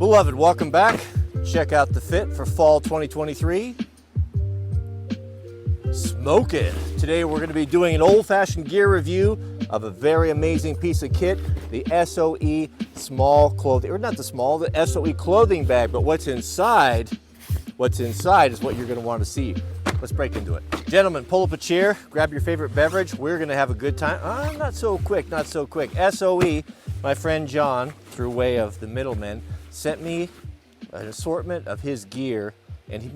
Beloved, welcome back. Check out the fit for fall 2023. Smoking. Today we're going to be doing an old-fashioned gear review of a very amazing piece of kit, the SOE small clothing, or not the small, the SOE clothing bag, but what's inside is what you're going to want to see. Let's break into it. Gentlemen, pull up a chair, grab your favorite beverage. We're going to have a good time. Not so quick, not so quick. SOE, my friend John, through way of the middleman, sent me an assortment of his gear, and he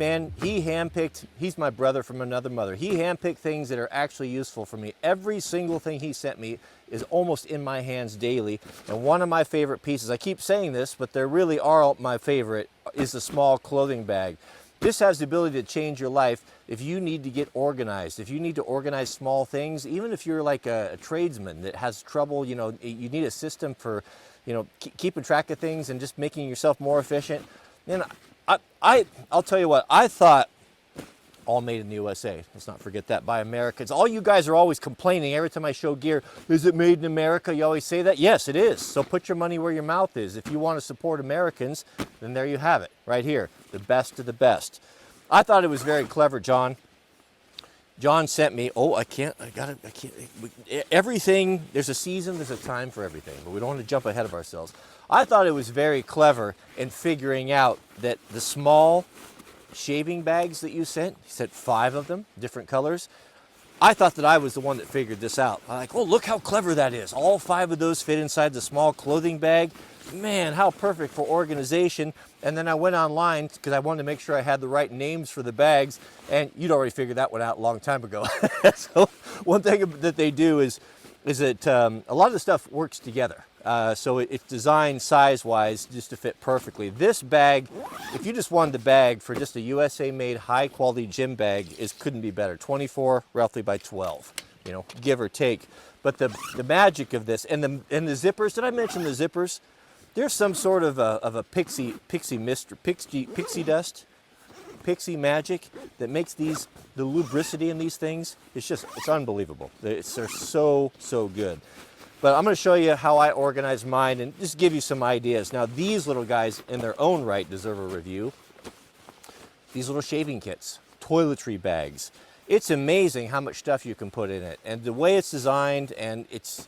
handpicked, he's my brother from another mother. He handpicked things that are actually useful for me. Every single thing he sent me is almost in my hands daily. And one of my favorite pieces, I keep saying this, but they really are my favorite, is the small clothing bag. This has the ability to change your life if you need to get organized, if you need to organize small things, even if you're like a tradesman that has trouble, you need a system for, keeping track of things and just making yourself more efficient. And I'll tell you what, I thought all made in the USA. Let's not forget that, by Americans. All you guys are always complaining every time I show gear, is it made in America? You always say that. Yes, it is. So put your money where your mouth is. If you want to support Americans, then there you have it, right here, the best of the best. I thought it was very clever, John. John sent me, everything, there's a season, there's a time for everything, but we don't want to jump ahead of ourselves. I thought it was very clever in figuring out that the small shaving bags that you sent, he sent 5 of them, different colors. I thought that I was the one that figured this out. I'm like, oh, look how clever that is. All 5 of those fit inside the small clothing bag. Man, how perfect for organization. And then I went online because I wanted to make sure I had the right names for the bags, and you'd already figured that one out a long time ago. So one thing that they do is that a lot of the stuff works together. So it's designed size-wise just to fit perfectly. This bag, if you just wanted the bag for just a USA-made high-quality gym bag, couldn't be better. 24 roughly by 12, give or take. But the magic of this, and the zippers, did I mention the zippers? There's some sort of a pixie dust, pixie magic that makes the lubricity in these things, it's unbelievable. They're so good. But I'm going to show you how I organize mine and just give you some ideas. Now, these little guys in their own right deserve a review. These little shaving kits, toiletry bags. It's amazing how much stuff you can put in it. And the way it's designed, and it's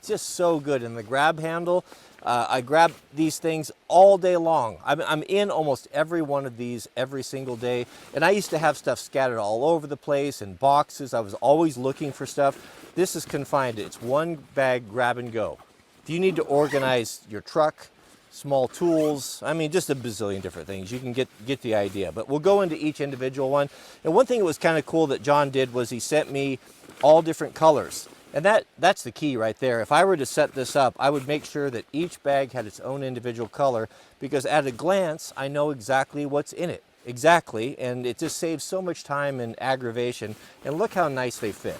just so good. And the grab handle, I grab these things all day long. I'm in almost every one of these every single day. And I used to have stuff scattered all over the place in boxes. I was always looking for stuff. This is confined. It's one bag, grab and go. If you need to organize your truck, small tools, just a bazillion different things, you can get the idea. But we'll go into each individual one. And one thing that was kind of cool that John did was he sent me all different colors. And that's the key right there. If I were to set this up, I would make sure that each bag had its own individual color, because at a glance, I know exactly what's in it. Exactly. And it just saves so much time and aggravation. And look how nice they fit.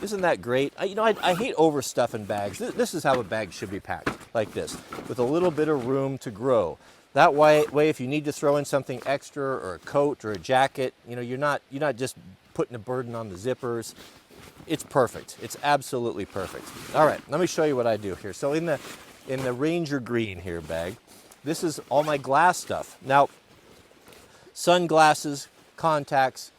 Isn't that great? I hate overstuffing bags. This is how a bag should be packed, like this, with a little bit of room to grow. That way, if you need to throw in something extra, or a coat or a jacket, you're not just putting a burden on the zippers. It's perfect. It's absolutely perfect. All right, let me show you what I do here. So in the Ranger Green here bag, this is all my glass stuff. Now, sunglasses, contacts,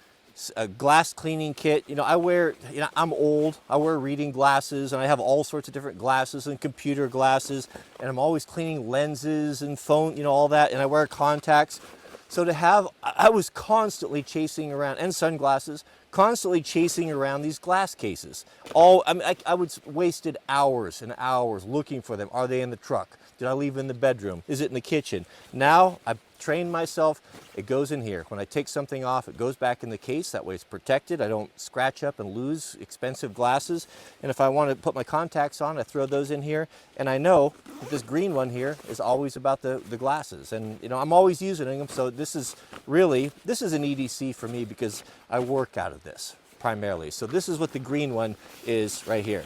a glass cleaning kit. I'm old. I wear reading glasses, and I have all sorts of different glasses and computer glasses, and I'm always cleaning lenses and phone, all that, and I wear contacts. So I was constantly chasing around, and sunglasses, constantly chasing around these glass cases. I wasted hours and hours looking for them. Are they in the truck? Did I leave them in the bedroom? Is it in the kitchen? Now I've trained myself. It goes in here. When I take something off, it goes back in the case. That way it's protected. I don't scratch up and lose expensive glasses. And if I want to put my contacts on, I throw those in here. And I know that this green one here is always about the glasses. And I'm always using them. So this is an EDC for me, because I work out of this primarily. So this is what the green one is right here.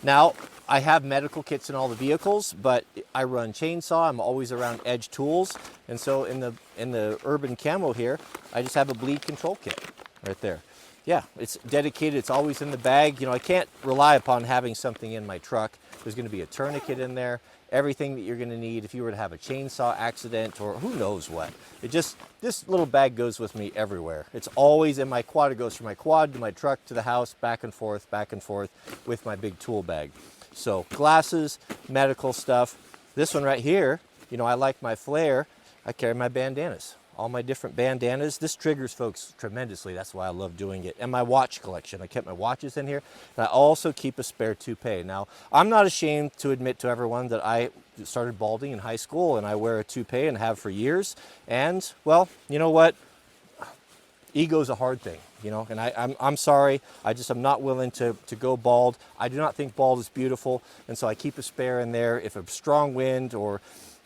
Now, I have medical kits in all the vehicles, but I run chainsaw. I'm always around edge tools. And so in the urban camo here, I just have a bleed control kit right there. Yeah, it's dedicated. It's always in the bag. I can't rely upon having something in my truck. There's going to be a tourniquet in there. everything that you're going to need if you were to have a chainsaw accident or who knows what. This little bag goes with me everywhere. It's always in my quad. It goes from my quad to my truck to the house, back and forth with my big tool bag. So glasses, medical stuff. This one right here, you know, I like my flare. I carry my bandanas, all my different bandanas. This triggers folks tremendously. That's why I love doing it. And my watch collection. I kept my watches in here. And I also keep a spare toupee. Now, I'm not ashamed to admit to everyone that I started balding in high school and I wear a toupee and have for years. And, well, you know what? Ego's a hard thing, you know, and I'm sorry. I'm not willing to go bald. I do not think bald is beautiful. And so I keep a spare in there. If a strong wind or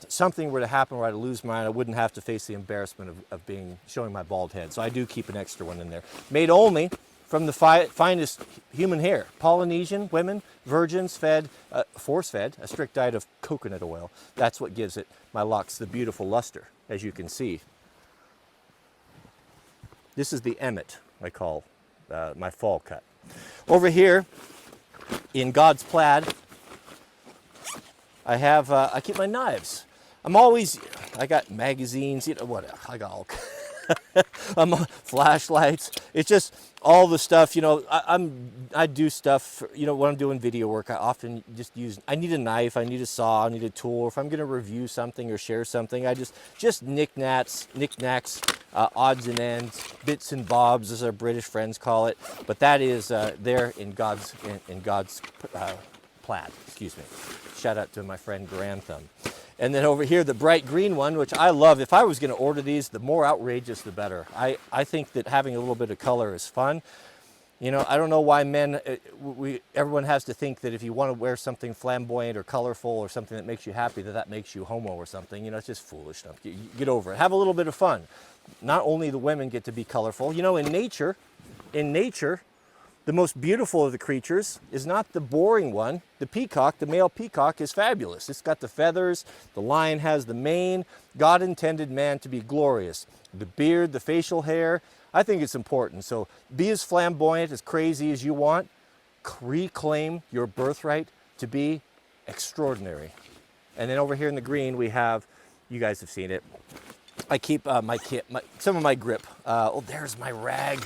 something were to happen where I'd lose mine, I wouldn't have to face the embarrassment of showing my bald head. So I do keep an extra one in there. Made only from the finest human hair. Polynesian women, virgins, force-fed, a strict diet of coconut oil. That's what gives it, my locks, the beautiful luster, as you can see. This is the Emmett, I call my fall cut. Over here, in God's plaid, I keep my knives. I got magazines, you know, what, I got all, flashlights. It's just all the stuff, you know, I do stuff, you know, when I'm doing video work, I often just I need a knife, I need a saw, I need a tool. If I'm going to review something or share something, I just knickknacks, odds and ends, bits and bobs, as our British friends call it. But that is there in God's plaid, excuse me. Shout out to my friend Grantham. And then over here, the bright green one, which I love. If I was going to order these, the more outrageous, the better. I think that having a little bit of color is fun. You know, I don't know why men, everyone has to think that if you want to wear something flamboyant or colorful or something that makes you happy, that makes you homo or something. You know, it's just foolish stuff. Get over it. Have a little bit of fun. Not only the women get to be colorful. You know, in nature, the most beautiful of the creatures is not the boring one. The peacock, the male peacock, is fabulous. It's got the feathers. The lion has the mane. God intended man to be glorious. The beard, the facial hair, I think it's important. So be as flamboyant, as crazy as you want. Reclaim your birthright to be extraordinary. And then over here in the green, we have, you guys have seen it. I keep some of my grip. Oh, there's my rag.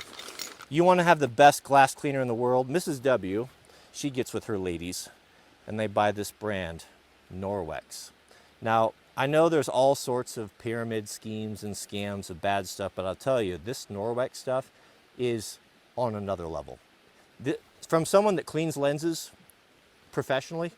You want to have the best glass cleaner in the world? Mrs. W, she gets with her ladies, and they buy this brand, Norwex. Now, I know there's all sorts of pyramid schemes and scams of bad stuff, but I'll tell you, this Norwex stuff is on another level. From someone that cleans lenses professionally,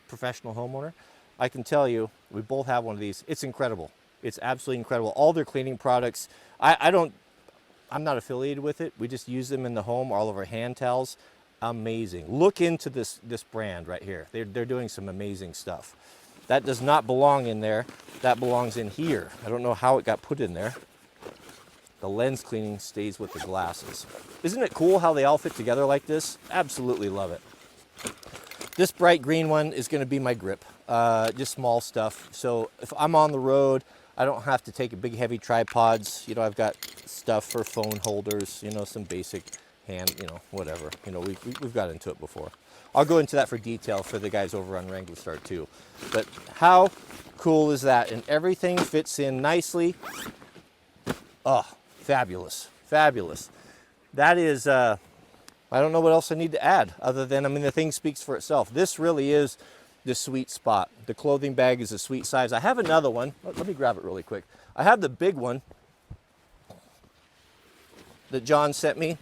professional homeowner, I can tell you, we both have one of these. It's incredible. It's absolutely incredible. All their cleaning products, I'm not affiliated with it. We just use them in the home, all of our hand towels. Amazing. Look into this brand right here. They're doing some amazing stuff. That does not belong in there. That belongs in here. I don't know how it got put in there. The lens cleaning stays with the glasses. Isn't it cool how they all fit together like this? Absolutely love it. This bright green one is going to be my grip. Just small stuff. So if I'm on the road, I don't have to take a big heavy tripods. You know, I've got stuff for phone holders, you know, some basic hand, you know, whatever. You know, we've got into it before. I'll go into that for detail for the guys over on Wranglerstar too. But how cool is that? And everything fits in nicely. Oh, fabulous, fabulous. That is, I don't know what else I need to add other than, I mean, the thing speaks for itself. This really is the sweet spot. The clothing bag is a sweet size. I have another one. Let me grab it really quick. I have the big one that John sent me.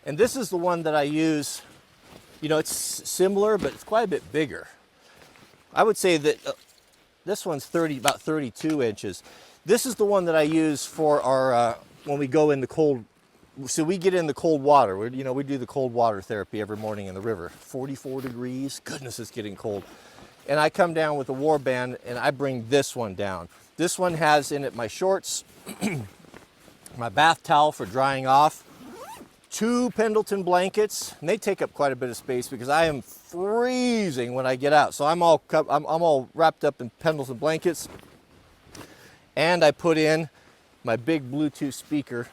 And this is the one that I use. You know, it's similar, but it's quite a bit bigger. I would say that this one's about 32 inches. This is the one that I use for our, when we go in the cold, so we get in the cold water. We do the cold water therapy every morning in the river. 44 degrees, goodness, it's getting cold. And I come down with a warband and I bring this one down. This one has in it my shorts, my bath towel for drying off, 2 Pendleton blankets, and they take up quite a bit of space because I am freezing when I get out. So I'm all wrapped up in Pendleton blankets. And I put in my big Bluetooth speaker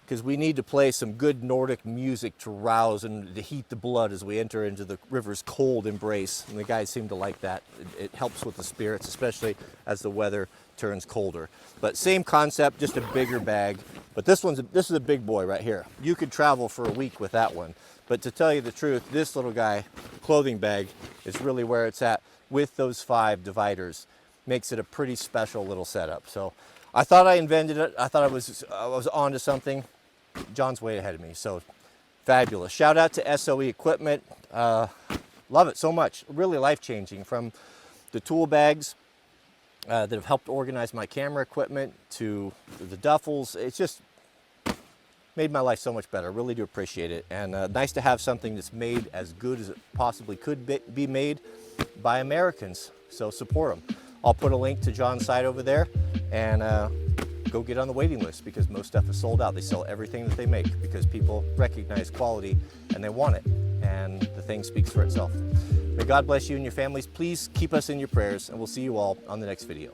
because we need to play some good Nordic music to rouse and to heat the blood as we enter into the river's cold embrace. And the guys seem to like that. It helps with the spirits, especially as the weather turns colder. But same concept, just a bigger bag. But this is a big boy right here. You could travel for a week with that one. But to tell you the truth, this little guy, clothing bag, is really where it's at with those 5 dividers. Makes it a pretty special little setup. So I thought I invented it. I thought I was onto something. John's way ahead of me, so fabulous. Shout out to SOE Equipment. Love it so much. Really life-changing, from the tool bags that have helped organize my camera equipment to the duffels. It's just made my life so much better. Really do appreciate it. And nice to have something that's made as good as it possibly could be made by Americans. So support them. I'll put a link to John's site over there, and go get on the waiting list, because most stuff is sold out. They sell everything that they make because people recognize quality and they want it, and the thing speaks for itself. May God bless you and your families. Please keep us in your prayers, and we'll see you all on the next video.